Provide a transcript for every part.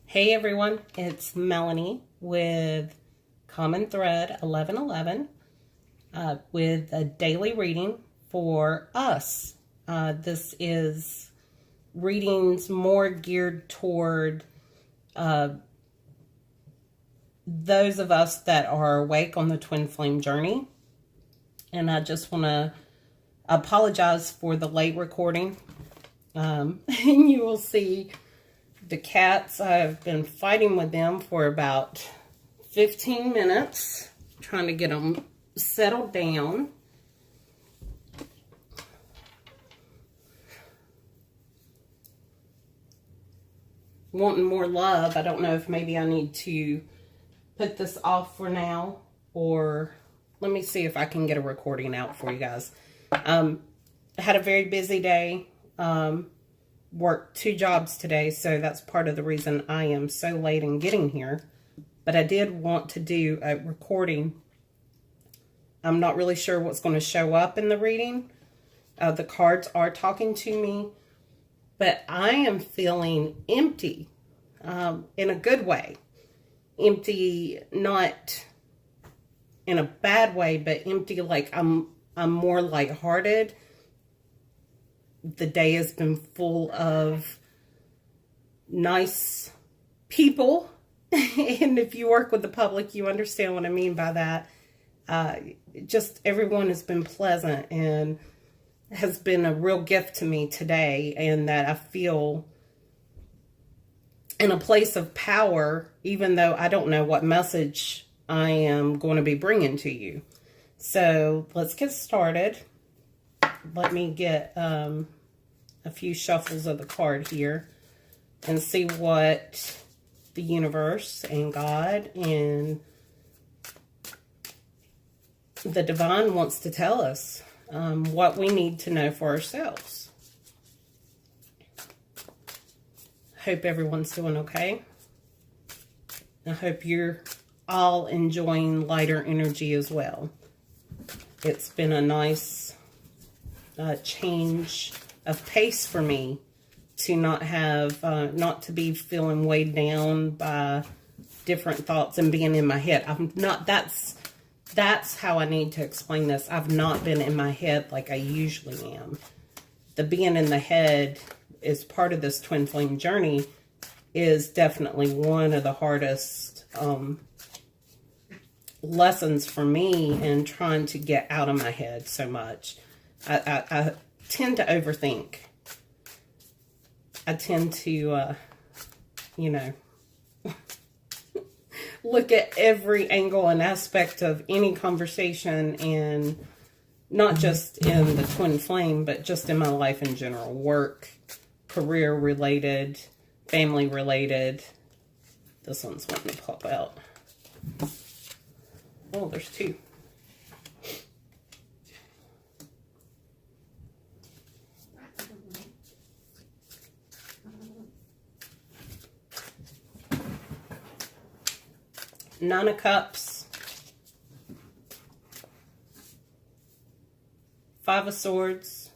Hey everyone, it's Melanie with Common Thread 1111 with a daily reading for us. This is readings more geared toward those of us that are awake on the twin flame journey. And I just want to apologize for the late recording. And you will see the cats. I've been fighting with them for about 15 minutes, trying to get them settled down. Wanting more love. I don't know if maybe I need to put this off for now, or let me see if I can get a recording out for you guys. I had a very busy day. Worked 2 jobs today, so that's part of the reason I am so late in getting here. But I did want to do a recording. I'm not really sure what's going to show up in the reading. The cards are talking to me, but I am feeling empty in a good way. Empty, not in a bad way, but empty like I'm more lighthearted. The day has been full of nice people. And if you work with the public, you understand what I mean by that. Just everyone has been pleasant and has been a real gift to me today. And that I feel in a place of power, even though I don't know what message I am going to be bringing to you. So let's get started. Let me get a few shuffles of the card here and see what the universe and God and the divine wants to tell us, what we need to know for ourselves. Hope everyone's doing okay. I hope you're all enjoying lighter energy as well. It's been a nice change of pace for me to not have, not to be feeling weighed down by different thoughts and being in my head. I'm not, that's how I need to explain this. I've not been in my head like I usually am. The being in the head is part of this twin flame journey, is definitely one of the hardest lessons for me in trying to get out of my head so much. I tend to overthink. I tend to, look at every angle and aspect of any conversation, and not just in the twin flame, but just in my life in general. Work, career related, family related. This one's wanting to pop out. Oh, there's 2. Nine of Cups, 5 of Swords,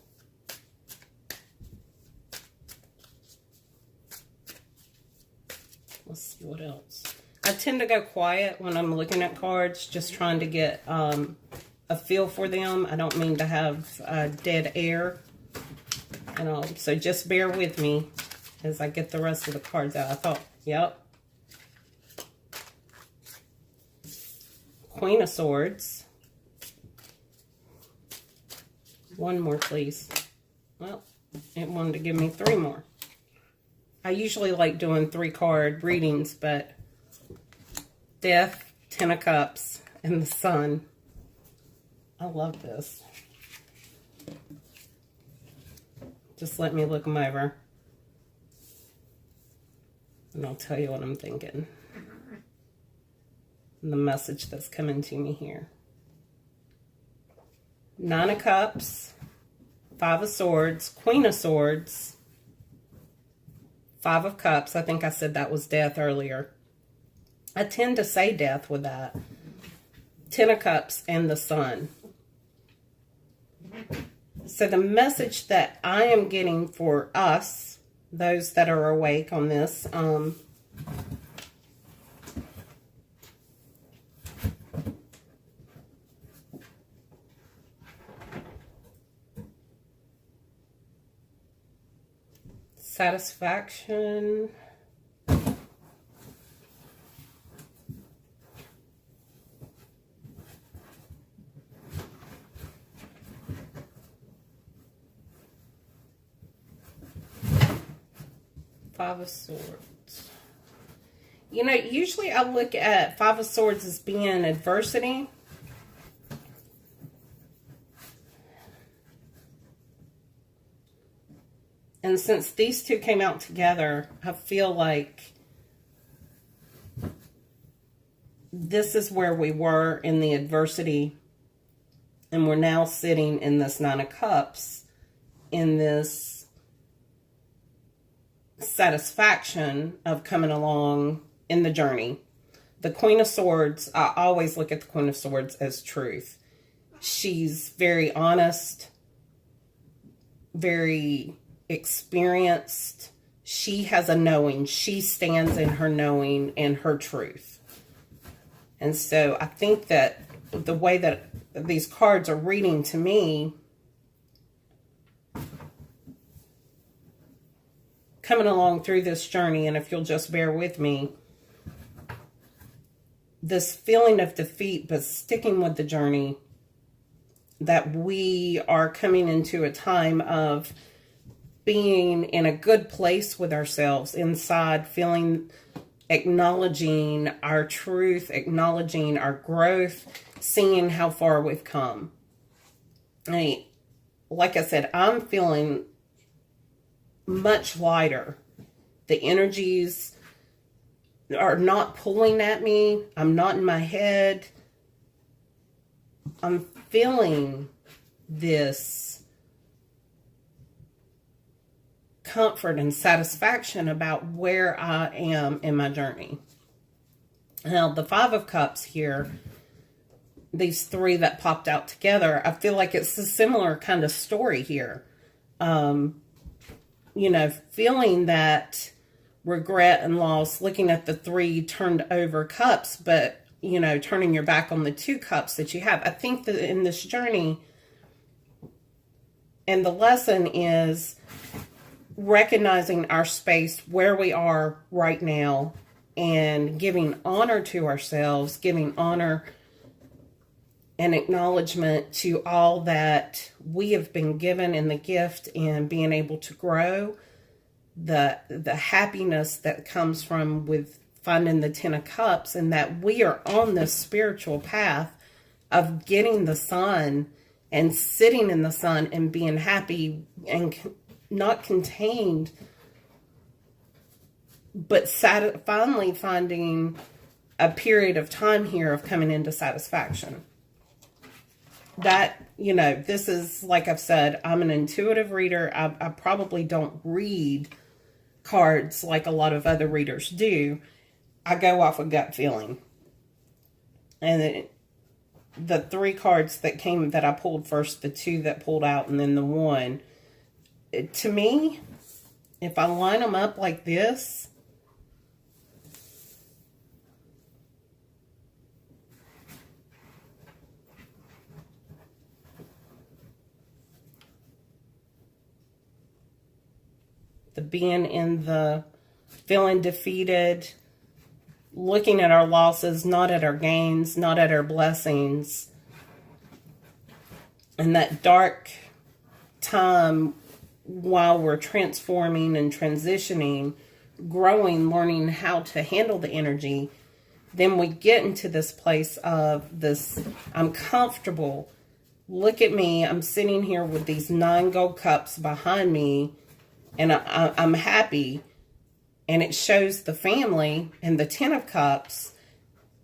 let's see what else. I tend to go quiet when I'm looking at cards, just trying to get a feel for them. I don't mean to have dead air, so just bear with me as I get the rest of the cards out. I thought, yep. Queen of Swords. One more, please. Well, it wanted to give me 3 more. I usually like doing 3-card readings, but Death, 10 of Cups, and the Sun. I love this. Just let me look them over, and I'll tell you what I'm thinking. The message that's coming to me here. 9 of Cups, 5 of Swords, Queen of Swords, 5 of Cups. I think I said that was death earlier. I tend to say death with that. 10 of Cups and the Sun. So the message that I am getting for us, those that are awake on this, satisfaction. Five of Swords. You know, usually I look at Five of Swords as being adversity. And since these two came out together, I feel like this is where we were in the adversity. And we're now sitting in this Nine of Cups, in this satisfaction of coming along in the journey. The Queen of Swords, I always look at the Queen of Swords as truth. She's very honest, very experienced. She has a knowing. She stands in her knowing and her truth. And so I think that the way that these cards are reading to me, coming along through this journey, and if you'll just bear with me, this feeling of defeat, but sticking with the journey, that we are coming into a time of being in a good place with ourselves inside, feeling, acknowledging our truth, acknowledging our growth, seeing how far we've come. Like I said, I'm feeling much lighter. The energies are not pulling at me. I'm not in my head. I'm feeling this comfort and satisfaction about where I am in my journey. Now, the Five of Cups here, these three that popped out together, I feel like it's a similar kind of story here. You know, feeling that regret and loss, looking at the three turned over cups, but, you know, turning your back on the two cups that you have. I think that in this journey, and the lesson is recognizing our space where we are right now and giving honor to ourselves, giving honor and acknowledgement to all that we have been given in the gift and being able to grow, the happiness that comes from with finding the Ten of Cups, and that we are on this spiritual path of getting the sun and sitting in the sun and being happy and not contained, but finally finding a period of time here of coming into satisfaction. That, you know, this is, like I've said, I'm an intuitive reader. I probably don't read cards like a lot of other readers do. I go off a gut feeling. And the three cards that I pulled first, the two that pulled out, and then the one, to me, if I line them up like this, the being in the feeling defeated, looking at our losses, not at our gains, not at our blessings, and that dark time while we're transforming and transitioning, growing, learning how to handle the energy, then we get into this place of this, I'm comfortable. Look at me. I'm sitting here with these 9 gold cups behind me, and I'm happy. And it shows the family and the 10 of Cups,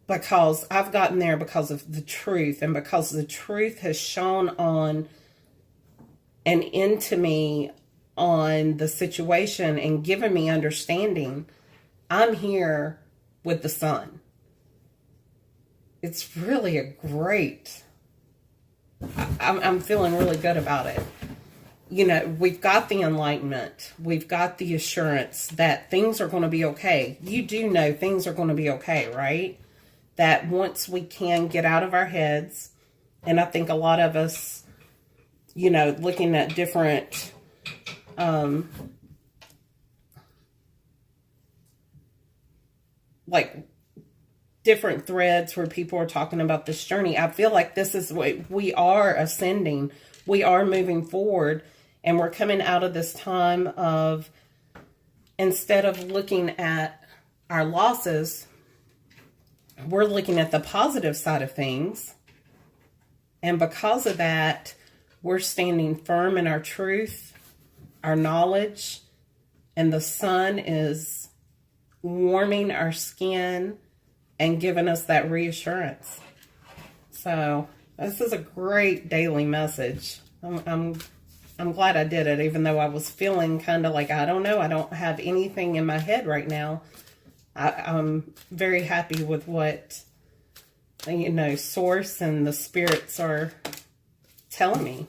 because I've gotten there because of the truth, and because the truth has shone on and into me on the situation and given me understanding. I'm here with the sun. It's really a great, I'm feeling really good about it. You know, we've got the enlightenment. We've got the assurance that things are going to be okay. You do know things are going to be okay, right? That once we can get out of our heads, and I think a lot of us, you know, looking at different like different threads where people are talking about this journey. I feel like this is what we are ascending. We are moving forward, and we're coming out of this time of, instead of looking at our losses, we're looking at the positive side of things. And because of that, we're standing firm in our truth, our knowledge, and the sun is warming our skin and giving us that reassurance. So this is a great daily message. I'm glad I did it, even though I was feeling kind of like, I don't know, I don't have anything in my head right now. I'm very happy with what, you know, Source and the spirits are telling me.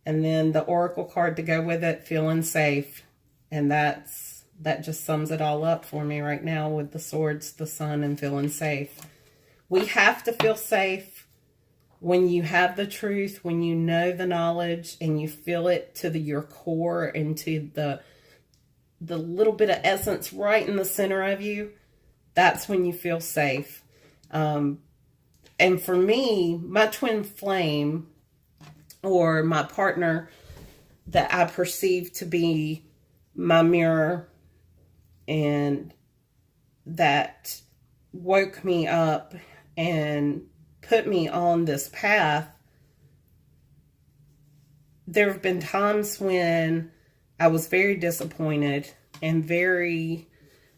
And then the Oracle card to go with it, feeling safe. And that just sums it all up for me right now with the Swords, the Sun, and feeling safe. We have to feel safe when you have the truth, when you know the knowledge, and you feel it to your core and to the little bit of essence right in the center of you. That's when you feel safe. And for me, my twin flame, or my partner that I perceive to be my mirror, and that woke me up and put me on this path. There have been times when I was very disappointed and very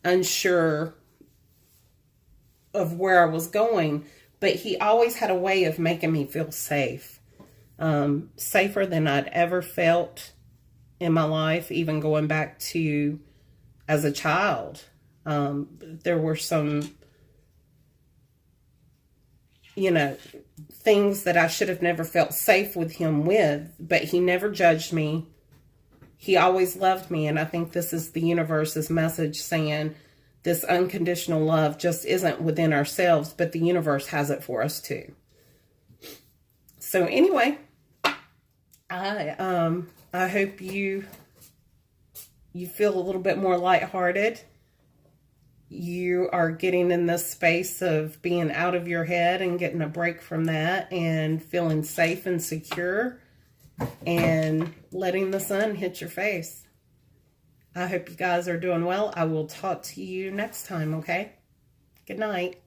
unsure of where I was going, but he always had a way of making me feel safe. Safer than I'd ever felt in my life, even going back to as a child. There were some, you know, things that I should have never felt safe with him with, but he never judged me. He always loved me, and I think this is the universe's message saying this unconditional love just isn't within ourselves, but the universe has it for us too. So anyway, I hope you feel a little bit more lighthearted. You are getting in this space of being out of your head and getting a break from that and feeling safe and secure and letting the sun hit your face. I hope you guys are doing well. I will talk to you next time, okay? Good night.